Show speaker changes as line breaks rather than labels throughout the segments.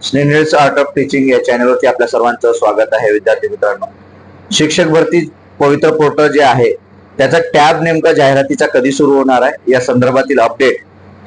Snehal's art of teaching या चॅनलवरती आपल्या सर्वांचं स्वागत आहे. विद्यार्थी मित्रांनो, शिक्षक भरती पवित्र पोर्टल जे आहे त्याचा टॅब नेमका जाहिरातीचा कधी सुरू होणार आहे या संदर्भातील अपडेट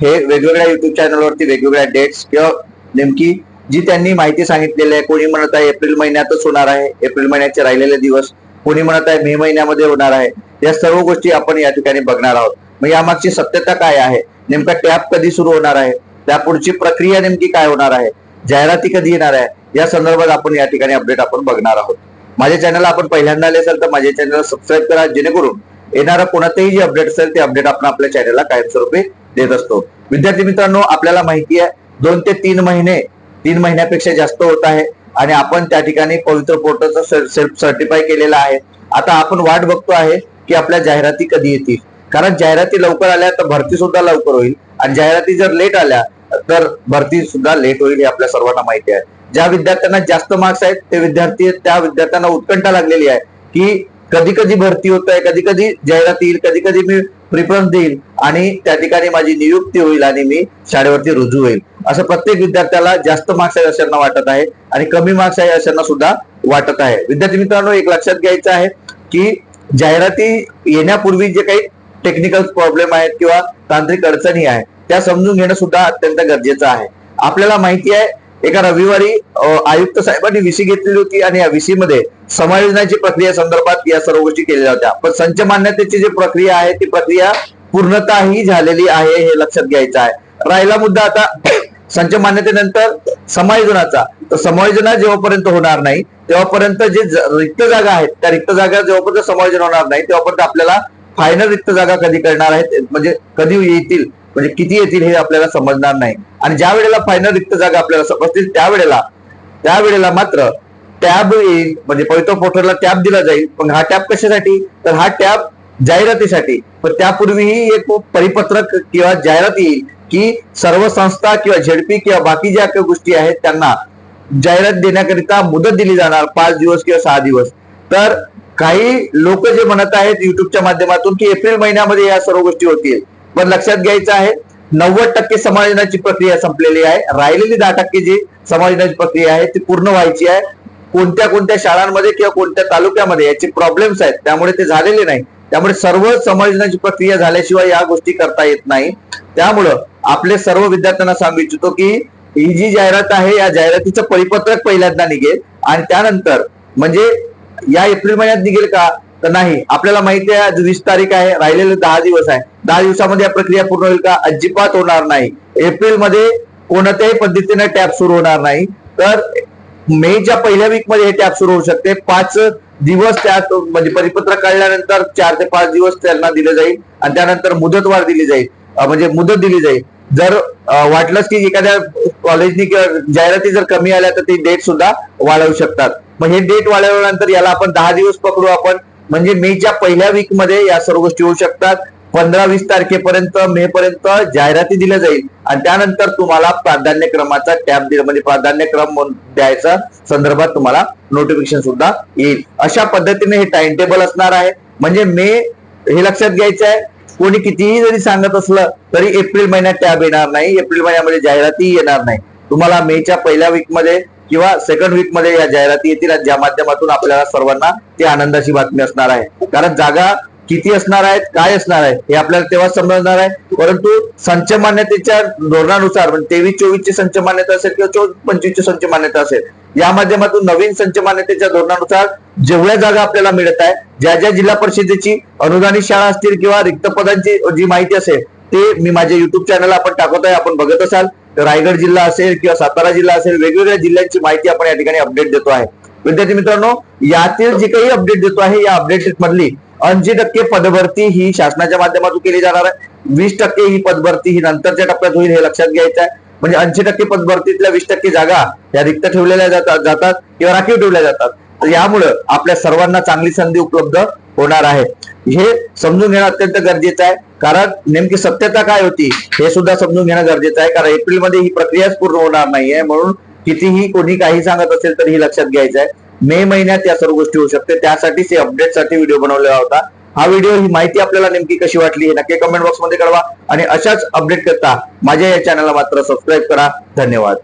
हे वेगवेगळ्या युट्यूब चॅनलवरती वेगवेगळ्या डेट्स किंवा नेमकी जी त्यांनी माहिती सांगितलेली आहे. कोणी म्हणत आहे एप्रिल महिन्यातच होणार आहे, एप्रिल महिन्याचे राहिलेले दिवस, कोणी म्हणत आहे मे महिन्यामध्ये होणार आहे. या सर्व गोष्टी आपण या ठिकाणी बघणार आहोत. मग यामागची सत्यता काय आहे, नेमका टॅब कधी सुरू होणार आहे, त्या पुढची प्रक्रिया नेमकी काय होणार आहे, जाहिराती कधी येणार आहे, या संदर्भात आपण या ठिकाणी अपडेट आपण बघणार आहोत. माझ्या चॅनलला आपण पहिल्यांदा आले असाल तर माझ्या चॅनलला सबस्क्राईब करा, जेणेकरून येणारा कोणतेही जे अपडेट असेल ते अपडेट आपण आपल्या चॅनलला कायमस्वरूपी देत असतो. विद्यार्थी मित्रांनो, आपल्याला माहिती आहे 2 ते 3 महिने 3 महिन्यापेक्षा जास्त होत आहे आणि आपण त्या ठिकाणी पवित्र पोर्टलचा सेल्फ सर्टिफाय केलेला आहे. आता आपण वाट बघतो आहे की आपल्या जाहिराती कधी येतील, कारण जाहिराती लवकर आल्या तर भरती सुद्धा लवकर होईल आणि जाहिराती जर लेट आल्या तर भरती सुद्धा लेट होईल हे आपल्या सर्वांना माहिती आहे. ज्या विद्यार्थ्यांना जास्त मार्क्स आहेत ते विद्यार्थी, त्या विद्यार्थ्यांना उत्कंठा लागलेली आहे की कधी कधी भरती होत आहे, कधी कधी जाहिरात येईल, कधी कधी मी प्रिफरन्स देईल आणि त्या ठिकाणी माझी नियुक्ती होईल आणि मी शाळेवरती रुजू होईल. असं प्रत्येक विद्यार्थ्याला जास्त मार्क्स आहे अशांना वाटत आहे आणि कमी मार्क्स आहे अशांना सुद्धा वाटत आहे. विद्यार्थी मित्रांनो, एक लक्षात घ्यायचं आहे की जाहिराती येण्यापूर्वी जे काही टेक्निकल प्रॉब्लेम आहेत किंवा तांत्रिक अडचणी आहेत त्या समजून घेणं सुद्धा अत्यंत गरजेचं आहे. आपल्याला माहिती आहे एका रविवारी आयुक्त साहेबांनी विसी घेतलेली होती आणि या विसी मध्ये समायोजनाची प्रक्रिया संदर्भात या सर्व गोष्टी केलेल्या होत्या. पण संच मान्यतेची जी प्रक्रिया आहे ती प्रक्रिया पूर्णतः झालेली आहे हे लक्षात घ्यायचं आहे. राहिला मुद्दा आता संच मान्यतेनंतर समायोजनाचा. तर समायोजना जेव्हापर्यंत होणार नाही तेव्हापर्यंत जे रिक्त जागा आहेत त्या रिक्त जागा जेव्हापर्यंत समायोजन होणार नाही तेव्हापर्यंत आपल्याला फायनल रिक्त जागा कधी करणार आहेत, म्हणजे कधी येतील, म्हणजे किती येतील हे आपल्याला समजणार नाही. आणि ज्या वेळेला फायनल रिक्त जागा आपल्याला समजतील त्यावेळेला मात्र टॅब येईल, म्हणजे पवित्र पोर्टलला टॅब दिला जाईल. पण हा टॅब कशासाठी, तर हा टॅब जाहिरातीसाठी. पण त्यापूर्वीही एक परिपत्रक किंवा जाहिरात येईल की सर्व संस्था किंवा झेडपी किंवा बाकी ज्या काही गोष्टी आहेत त्यांना जाहिरात देण्याकरिता मुदत दिली जाणार 5 दिवस किंवा 6 दिवस. तर काही लोक जे म्हणत आहेत युट्यूबच्या माध्यमातून की एप्रिल महिन्यामध्ये या सर्व गोष्टी होतील, पण लक्षात घ्यायचं आहे 90% समायोजनाची प्रक्रिया संपलेली आहे. राहिलेली 10% जी समायोजनाची प्रक्रिया आहे ती पूर्ण व्हायची आहे. कोणत्या कोणत्या शाळांमध्ये किंवा कोणत्या तालुक्यामध्ये याचे प्रॉब्लेम्स आहेत त्यामुळे ते झालेले नाही. त्यामुळे सर्व समायोजनाची प्रक्रिया झाल्याशिवाय या गोष्टी करता येत नाही. त्यामुळं आपले सर्व विद्यार्थ्यांना सांगू इच्छितो की ही जी जाहिरात आहे या जाहिरातीचं परिपत्रक पहिल्यांदा निघेल आणि त्यानंतर म्हणजे या एप्रिल महिन्यात निघेल का तर नाही. आपल्याला माहिती आहे आज 20 तारीख आहे, राहिलेले 10 दिवस आहे. 10 दिवसामध्ये या प्रक्रिया पूर्ण होईल का, अजिबात होणार नाही. एप्रिल मध्ये कोणत्याही पद्धतीने टॅब सुरू होणार नाही. तर मेच्या पहिल्या वीक मध्ये हे टॅब सुरू होऊ शकते. 5 दिवस त्यात म्हणजे परिपत्रक काढल्यानंतर 4 ते 5 दिवस त्यांना दिले जाईल आणि त्यानंतर मुदतवाढ दिली जाईल, म्हणजे मुदत दिली जाईल. जर वाटलंच की एखाद्या कॉलेजनी किंवा जाहिराती जर कमी आल्या तर ते डेट सुद्धा वाढवू शकतात. मग हे डेट वाढवल्यानंतर याला आपण 10 दिवस पकडू आपण, म्हणजे मेच्या पहिल्या वीक मध्ये या सर्व गोष्टी होऊ शकतात. 15-20 तारखेपर्यंत मे पर्यंत जाहिराती दिल्या जाईल आणि त्यानंतर तुम्हाला प्राधान्यक्रमाचा टॅब दिला म्हणजे प्राधान्यक्रम द्यायचा संदर्भात तुम्हाला नोटिफिकेशन सुद्धा येईल. अशा पद्धतीने हे टाइम टेबल असणार आहे. म्हणजे मे हे लक्षात घ्यायचं आहे, कोणी कितीही जरी सांगत असलं तरी एप्रिल महिन्यात टॅब येणार नाही, एप्रिल महिन्यामध्ये जाहिराती येणार नाही. तुम्हाला मेच्या पहिल्या वीक मध्ये किंवा सेकंड वीक मध्ये या जाहिराती येतील, ज्या माध्यमातून आपल्याला सर्वांना ती आनंदाची बातमी असणार आहे. कारण जागा किती असणार आहेत, काय असणार आहे हे आपल्याला तेव्हा समजणार आहे. परंतु संच मान्यतेच्या धोरणानुसार म्हणजे 23-24 ची संच मान्यता असेल किंवा 24-25 ची संच मान्यता असेल, या माध्यमातून नवीन संच मान्यतेच्या धोरणानुसार जेवढ्या जागा आपल्याला मिळत आहे, ज्या ज्या जिल्हा परिषदेची अनुदानित शाळा असतील किंवा रिक्त पदांची जी माहिती असेल ते मी माझ्या युट्यूब चॅनलला आपण टाकत आहे. आपण बघत असाल रायगड जिल्हा असेल किंवा सातारा जिल्हा असेल, वेगवेगळ्या जिल्ह्यांची माहिती आपण या ठिकाणी अपडेट देतो आहे. विद्यार्थी मित्रांनो, यातील जे काही अपडेट देतो आहे या अपडेट मधली 80% पदभरती ही शासनाच्या माध्यमातून केली जाणार आहे. 20% ही पदभरती ही नंतरच्या टप्प्यात होईल हे लक्षात घ्यायचं आहे. म्हणजे 80% पदभरतीतल्या 20% जागा या रिक्त ठेवलेल्या जातात किंवा राखीव ठेवल्या जातात. तर यामुळे आपल्या सर्वांना चांगली संधी उपलब्ध होणार आहे. हे समजून घेणं अत्यंत गरजेचं आहे. कारण नेमकी सत्यता काय होती हे सुद्धा समजून घेणं गरजेचं आहे. कारण एप्रिल मध्ये ही प्रक्रियाच पूर्ण होणार नाहीये, म्हणून कितीही कोणी काही सांगत असेल तरी ही लक्षात घ्यायचं आहे. मे महिन्यात या सर्व गोष्टी होऊ शकते. त्यासाठीच अपडेटसाठी व्हिडिओ बनवलेला होता. हा व्हिडिओ ही माहिती आपल्याला नेमकी कशी वाटली हे नक्की कमेंट बॉक्स मध्ये कळवा आणि अशाच अपडेट करता माझ्या या चॅनलला मात्र सबस्क्राईब करा. धन्यवाद.